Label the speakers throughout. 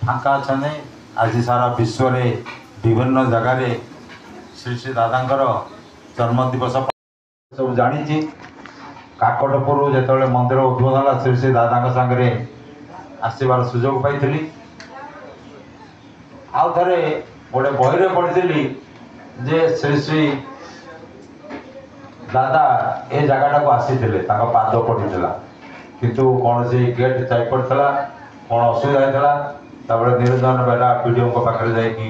Speaker 1: फांका अच्छे आज सारा विश्व रे विभिन्न जगार श्री श्री दादांकर जन्मदिवस सब जानी काकटपुर जो मंदिर उद्बोधन श्री श्री दादा सांगे आसबार सुजोग पाई आउ थे गोटे बही पढ़ी जे श्री श्री दादा ए जगटा को आसी पाद पड़ा किंतु कौन सी गेट चाई पड़ा कौन असुविधा होता निरंजन बेला पीडीओ पाखे जाकि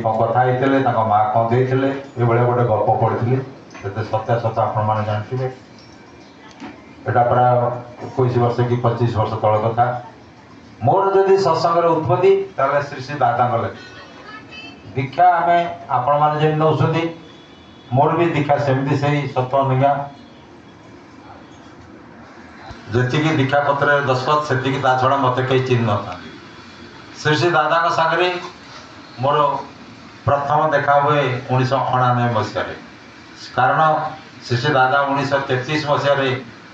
Speaker 1: कौन कथा माँ कौन देते ये गोटे गप पढ़ी सत्यासत आपण जानते यहाँ प्राय 21 वर्ष कि 25 वर्ष तल कथा मोर जदि सत्संग उत्पत्ति ताले श्री श्री दादा लगे दीक्षा आम आपण मैंने नौकरी मोर भी दीक्षा सेमती से सत निगा जी दीक्षा पत्र दशखत से छड़ा मत कहीं चिन्ह था श्री श्री दादा सागरे मोर प्रथम देखा हुए 1999 मसीह कारण श्री श्री दादा 1933 मसीह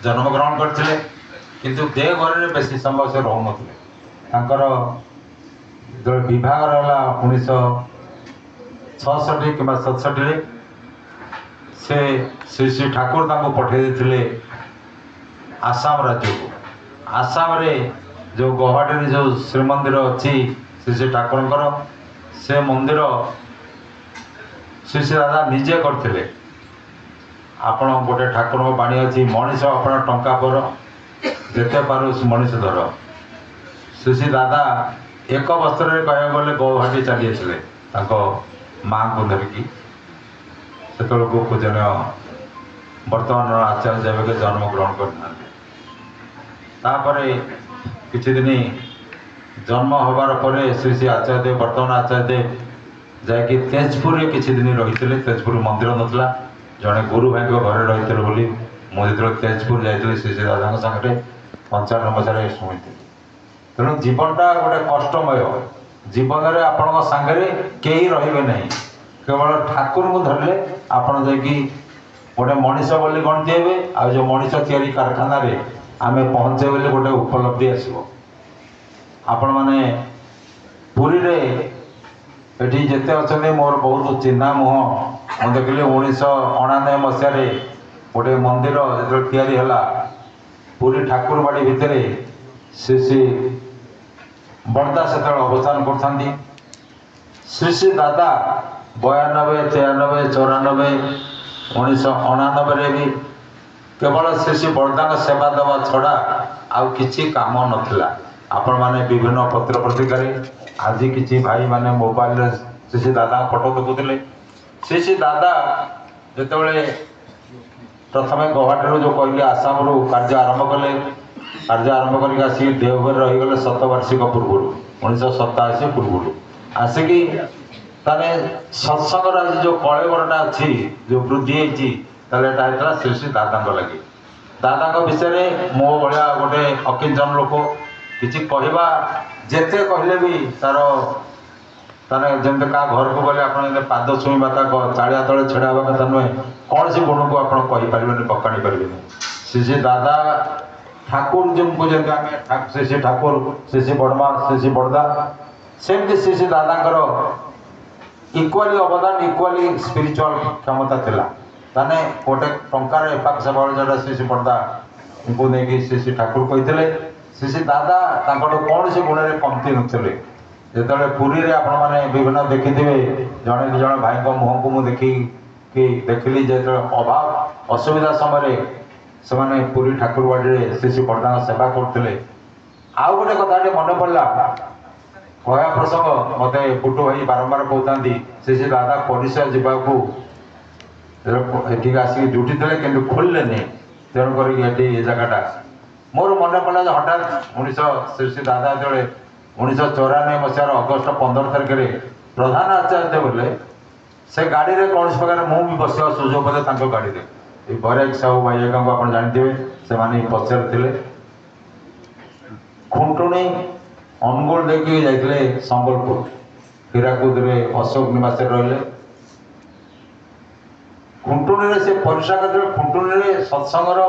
Speaker 1: जन्म ग्रहण करते किंतु देवघर में बेसी समय से रोन जो विभाग रहा 1966 कि 67 से श्री श्री ठाकुर पठे देते आसाम राज्य को आसाम रे जो गुवाहाटी जो श्रीमंदिर अच्छी श्री श्री ठाकुर से मंदिर श्री श्री दादा निजे करते आपण गोटे ठाकुर बाणी अच्छी मनीष आपण टंका पर जेते पार मनीष धर श्री श्री दादा एक वस्त्र कह गले गुवाहाटी चली माँ को धरिकी से पूजनीय बर्तमान आचार्य जब जन्म ग्रहण कर किछि दिन जन्म हबार पर श्री श्री आचार्य देव बर्तमान आचार्य देव जैकि तेजपुर किछि दिन रही तेजपुर मंदिर नथला जड़े गुरु भाई घर रही बोली मुझे तेजपुर जाइए श्री श्री दादा सागर 95 मसीह शुणी तेणु जीवनटा गोटे कष्टमय जीवन में आपण सांगे कहीं रे ना केवल ठाकुर को धरले आपण जा गोटे मनीष बोली गणती हे आ जो मनीष तैयारी कारखाना आम पहुँचे बोले गोटे उपलब्धि आसो आपण मैंने पुरी रे एटी जेते अच्छे मोर बहुत चिन्हा मुह मुझे देखिली 1999 मसीह गोटे मंदिर जो या पुरी ठाकुरबाड़ी भितर श्री श्री बड़दा से अवस्थान कर श्री श्री दादा 92, 93, 94, 1999 भी केवल श्री श्री बड़दा सेवा देवा छड़ा आउ किछि काम नथिला आपण माने विभिन्न पत्र पत्रिका आज किछि भाई माने मोबाइल श्री श्री दादा फोटो देखुले श्री श्री दादा जिते प्रथम गुवाहाटी जो कहले आसाम रू कार्य आरंभ कले कार्य आरंभ करके आसिक देवघर रहीगले 7 वार्षिक पूर्व 1987 पूर्व आसिकी ताने सत्संग आज जो कलेवरटा अच्छी जो वृद्धि होता श्री श्री दादा लगे दादा विषय मो भाया गोटे अकिंचन लोक किसी कहवा जेते कहले भी तार ताने जमी क्या घर को गले आप पाद छुईवा चाड़िया तले छेड़ा कथा नुहे कौन सी गुण को आप कहींपारे पकाणी पारे श्री श्री दादा ठाकुर जो श्री श्री ठाकुर श्री श्री बड़मा श्री श्री बड़दा सेमती श्री श्री दादा इक्वाली अवदान इक्वाली स्पिरिचुअल क्षमता थिला ताने गोटे टंकार एपाक सेवा जो श्री श्री बड़दा को लेकिन श्री श्री ठाकुर कहते श्री श्री दादा कौन सी गुण में कमती नुले जो पुरी रे आपण मैंने विभिन्न देखिथे जड़े कि जड़े भाई मुह को मुझे देखिली जो अभाव असुविधा समय से मैंने पुरी ठाकुरबाड़ी श्री श्री बड़दा सेवा करते आउ गोटे कथा मन पड़ा कहया प्रसंग मत पुटू भाई बारंबार कहते श्री श्री दादा परिसर जावाकू आसिक जुटी थे कि खोलने तेणुक जगटा मोर मन पड़ा हठात 19 श्री श्री दादा जो 1994 मसीहार अगस्ट 15 तारिख प्रधान आचार्य बोले से गाड़ी में कौन प्रकार मुझे भी बसवा सुजोग पड़े गाड़ी में बरेक साहू भाई आप जानते से पचार थे खुंटुणी अनुगुल देखिए जाते संबलपुर हीराकुद अशोक निवास रही खुंटुणी से परीक्षा करते खुंटुणी सत्संगर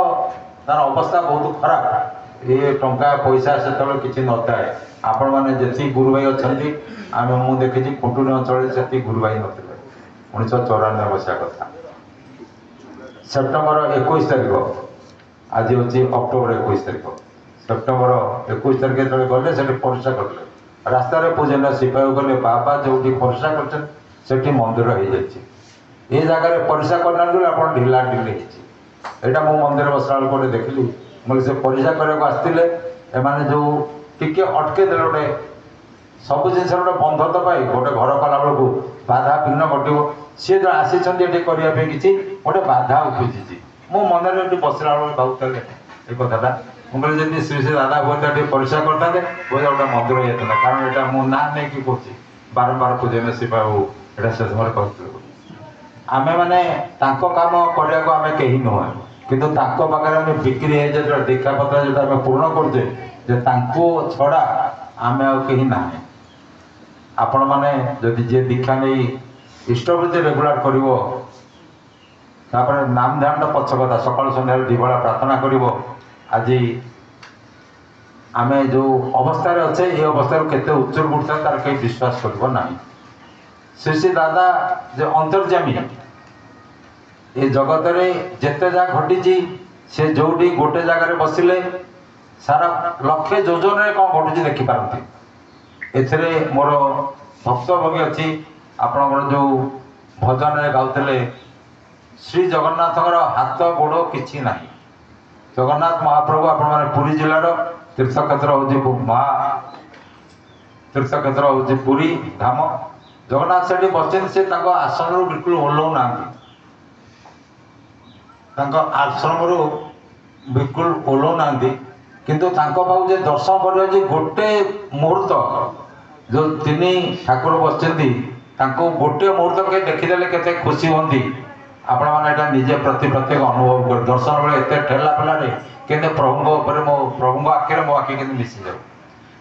Speaker 1: तार अवस्था बहुत खराब ये टंका पैसा से किसी न थाए आपण मैंने जी गुरु भाई अच्छा आम मुझे देखी खुंटुणी अंचल से गुरु भाई ना 1994 मसीहा कथा सेप्टेम्बर 21 तारीख आज हूँ अक्टोबर 21 तारीख सेप्टेम्बर 21 तारीख जो गले से परीक्षा करते रास्त पूजन सिपाही गले बाबा जो परीक्षा कर मंदिर हो जगह परीक्षा करना आप ढिला ढिले यहाँ मो मंदिर बसला बेल देखिली मुझे से परीक्षा करने आसते एमाने जो टिके अटके दे गोटे सब जिन गोटे बंधत्व पाई गोटे घर कला बेलू बाधा विघ्न घटो सी जो आसी करने किसी गोटे बाधा उपुजी मो मन में बसला बेल भावुल ये कथा मुझे जब श्री श्री दादा बोलते परीक्षा करते बोलते गोटे मंदिर हो जाता कारण यहाँ मो ना नहीं कि कौन बारंबार पूजन शिवा ये से समय कहते आमे माने तांको काम करने को आमे कहीं नुह किंतु तांको पाखे आम बिक्री है जो दीक्षा पत्र जो आम पूर्ण करते जे तांको छड़ा आमे कहीं ना आपण मैंने जदि जी दीक्षा नहीं इष्टवृत्ति रेगुलार कर नाम ध्यान पक्ष कथा सकाल सन्ध्या दिबला प्रार्थना कर आज आमे जो अवस्था अच्छे ये अवस्था केते उच्चर उठता तार कहीं विश्वास करना श्री श्री दादा जो अंतर्जामी ये जगत रे जेते जा घटी से जो गोटे जगार बसिले सारा लक्षे योजन कौन घटुची देखिपारती एथिरे मोर भक्तभोगी अच्छी आपणकर जो भजन गाउले श्री जगन्नाथ हाथ गोड़ किसी ना जगन्नाथ महाप्रभु आपण मैंने पुरी जिलार तीर्थक्षेत्र हूँ महा तीर्थक्षेत्र हूँ पुरी धाम जगन्नाथ से बस से आसन रू बिल्कुल ओह्लौ ना आश्रम रू बिल्कुल ओह्लौ ना किंतु पाखु जे दर्शन कर गोटे मुहूर्त जो तीन ठाकुर बसती गोटे मुहूर्त के देखीदे के खुशी होती आपण मैंने निजे प्रत्येक अनुभव कर दर्शन बेले एत ठेला पेलारे के प्रभु मो प्रभु आखिर मो आखि के मिसी जाऊ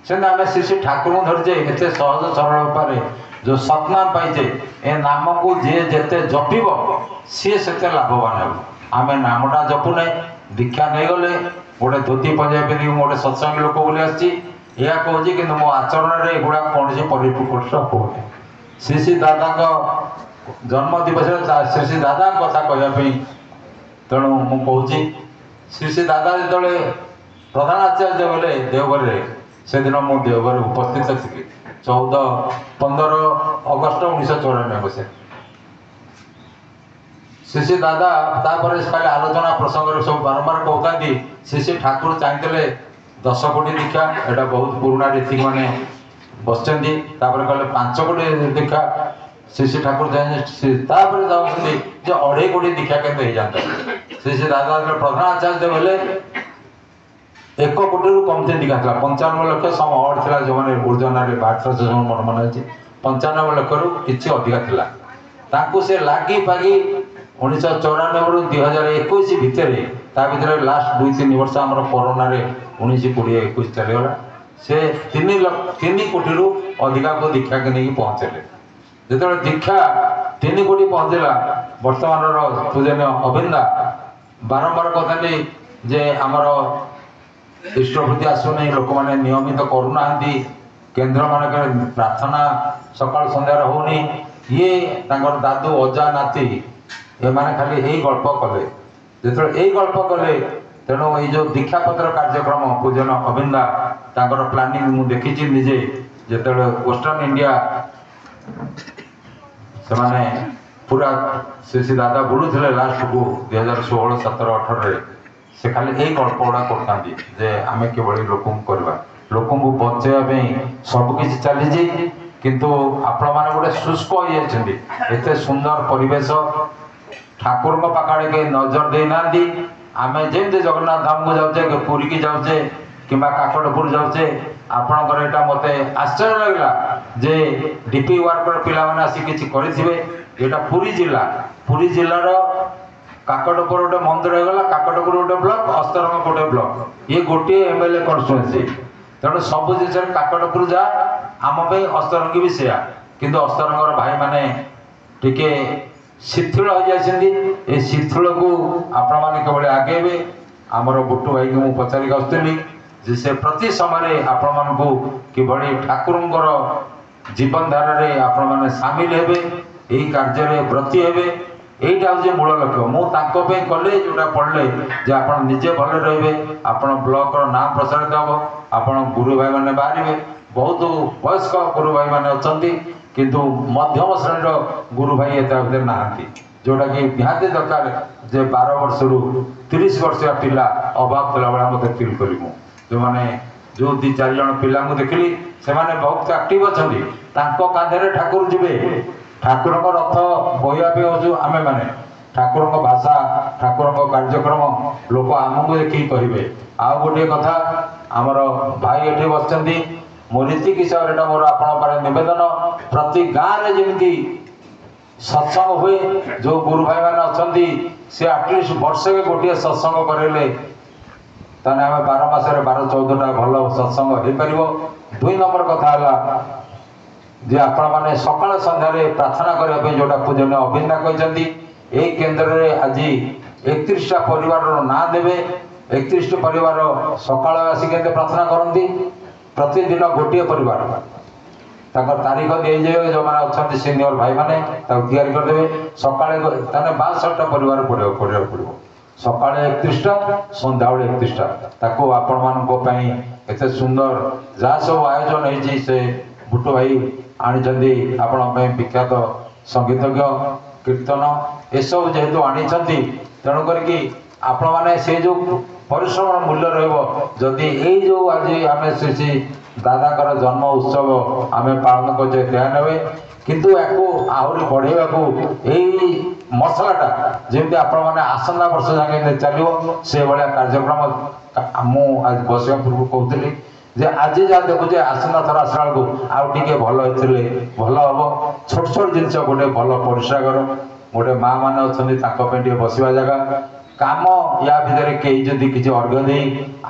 Speaker 1: से आम श्री श्री ठाकुर धरीजे एत सहज सरल उपाय जो सतनाम पाइजे ए नाम को जी जेते जपिब सी से लाभवान हो आम नामटा जपु ना दीक्षा नहीं गले गोटे धोती पंजाबी पिंधिक गोटे सत्संग लोक बोली आया कहूँ कि मो आचरण में एगुड़ा कौन से परिपुष्ट हो श्री श्री दादा जन्म दिवस श्री श्री दादा कथा कहवाई तेणु मुझे श्री श्री दादा जो प्रधान आचार्य बोले देवघर से दिन मु देवघर उपस्थित थी 15 अगस्ट 1994 मसीहा श्री श्री दादा तापर खाली आलोचना प्रसंग सब बारंबार कहते श्री श्री ठाकुर चाहते 10 कोटी दीक्षा यहाँ बहुत पुराना रीति मैंने बसती कहले 5 कोटी दीक्षा श्री श्री ठाकुर चाहते चाहते जो 2.5 कोटी दीक्षा केंद्र हो जाता श्री श्री दादा प्रधान आचार्य बोले 1 कोटी रु कमती दीक्षा था 95 लक्ष सम अड था जो मैंने ऊर्जना भारत मन मन अच्छी 95 लक्ष रु किसी अधिका था से लगी पागी 1994 रु 2021 भितर लास्ट 2-3 वर्ष आम कोरोना 19-20-21 चलीगला से 3 कोटी रु अधिका को दीक्षा के नहीं पहुँचले जो दीक्षा 3 कोटी पहुँचला वर्तमान पूजनीय अभिंदा बारंबार कहते जे आमर इष्टवृत्ति आसुना लोक मैंने नियमित करूना केन्द्र मान प्रार्थना सकाल सन्धार होनी ये दादू अजा नाती एमाने खाली यही गल्प कले जो यही गल्प कले तेणु ये जो दीक्षा पत्र कार्यक्रम पूजन अभिंदा प्लानिंग मु देखी निजे जो वेस्टर्न इंडिया से माने पूरा श्री श्री दादा बुलूले लास्ट को 2016, 17, 18 से खाली यही गल्प गुड़ा करते आम किभली लोक करवा लोक बचाई सबकि चली किंतु आपण मैंने गोटे शुष्क हो एत सुंदर परिवेश ठाकुर पाखे के नजर देना आम जमी जगन्नाथ धाम को जाऊे पुरी की जाऊे कि काकटपुर जाऊे आपणकर यहाँ मत आश्चर्य लगला जे डीपी वर्कर पिला माने आसी किछि करिथिबे एटा पुरी जिलार काकटपुर गोटे मंदिर हो गला काकटपुर गोटे ब्लॉक अस्तरंग गोटे ब्लॉक ये गोटे एमएलए कन्स्टिट्यूएंसी तेणु सब जिन काकटपुर जा आम अस्तरंगी भी सेया किंतु अस्तरंगर भाई माने टिके शिथिल हो जाती शिथिल को आपण मैंने केवल आगेबे आमर बुट्टू भाई को मुझे पचारिक आसुली जे से प्रति समय आपण मानू किभली ठाकुरंकर जीवन धारा रे आपण माने सामिल हेबे एही कार्य रे व्रती हेबे एटा हूँ मूल लक्ष्य मुझे कले जोटा पढ़ले जे आपण निजे भले रहिबे आपण ब्लॉक रो नाम प्रसारित हम आपण गुरु भाई माने बाहरिबे बहुत वयस्क गुरु भाई माने अछंती किंतु मध्यम श्रेणी गुरु भाई एता भीतर नाहांती जोटा कि निहाती दरकार जे 12 वर्ष रु 30 वर्षिया पिला अभाव थला बेला मते फील करिमु जो माने जो 2-4 जन पिला को देखली से माने बहुत एक्टिव अछंती तांको कांधरे ठाकुर जिबे ठाकुर रथ बहिया पे हो आमे माने ठाकुर भाषा ठाकुर कार्यक्रम लोक आमको देखिए कहे आउ गोटे कथा आमर भाई ये बसती मो रीति हिसाब से मोर आप नवेदन प्रति गाँव में जमी सत्संग हुए जो गुरु भाई मैंने अच्छा सी आटलिस्ट वर्ष के गोटे सत्संग करेले ताने आम 12 मासरे 12-14टा भल सत्संग हो पार 2 नंबर कथा है जे आपण माने सकाळ संध्यारे प्रार्थना करबे जोटा पूजन अभिन्ना कहते यही केन्द्र रे आज 31टा परिवार ना देवे 31 परिवार सकाळ आसी के प्रार्थना करती प्रतिदिन गोटे परिवार तारीख दे जाए जो मैंने अच्छा सीनियर भाई मैंने तैयारी करदे सकाଳେ 62टा परिवार पड़ो सका 31टा सन्ध्या 31टा ताको आपण मानक पई एते सुंदर जहाँ सब आयोजन होती से बुट्टू भाई आनी आपण विख्यात संगीतज्ञ कीर्तन एसबू जेहेतु आनी तेणुक आपण मैंने से जो परिश्रम मूल्य रही यही जो आज आम श्री दादा जन्म उत्सव आम पालन करे ने किंतु याकू आहरी बढ़ेवा यही मसलाटा जमी आपण मैंने आसंता वर्ष जाके चलो से भाया कार्यक्रम मुझे बसवा पूर्व कहती जे आज जहाँ देखुचे आसना थर आसला को आउ टे भल होते भल हम छोट छोट जिनस गोटे भल परिश्रागर गोटे माँ मैंने अच्छा बसवा जगह काम या भितर कई जदि किसी अर्घ दे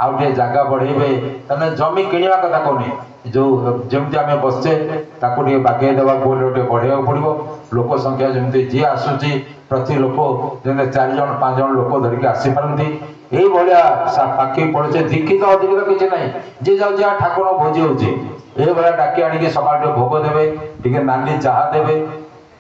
Speaker 1: आउ टे जगह बढ़ेबे तने जमी किणवा कथा कहनी जो जमती आम बसचे ताको टे बागे देवा गोटे बढ़ेगा पड़ो लोक संख्या जमी जी आसूची प्रति लोक जमी 4 जन 5 जन लोक धरिकी आसीपारती यही भाया पाखी पड़े दीक्षित अधिक किसी ना जी जाऊँ ठाकुर भोजी हो डाकी आणिक सकाल भोग देवे टे नाली चाहा देवे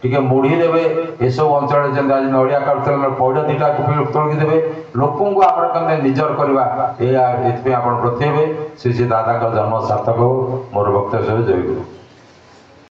Speaker 1: टे मुढ़ी देवे एसब अंचल जमी आज नड़िया काटुल पैड़ 2टा तोड़की देवे लोक को निजर करवा ये प्रति हे श्री श्री दादा जन्म सार्थक हो मोर वक्तव्य जय गुरु।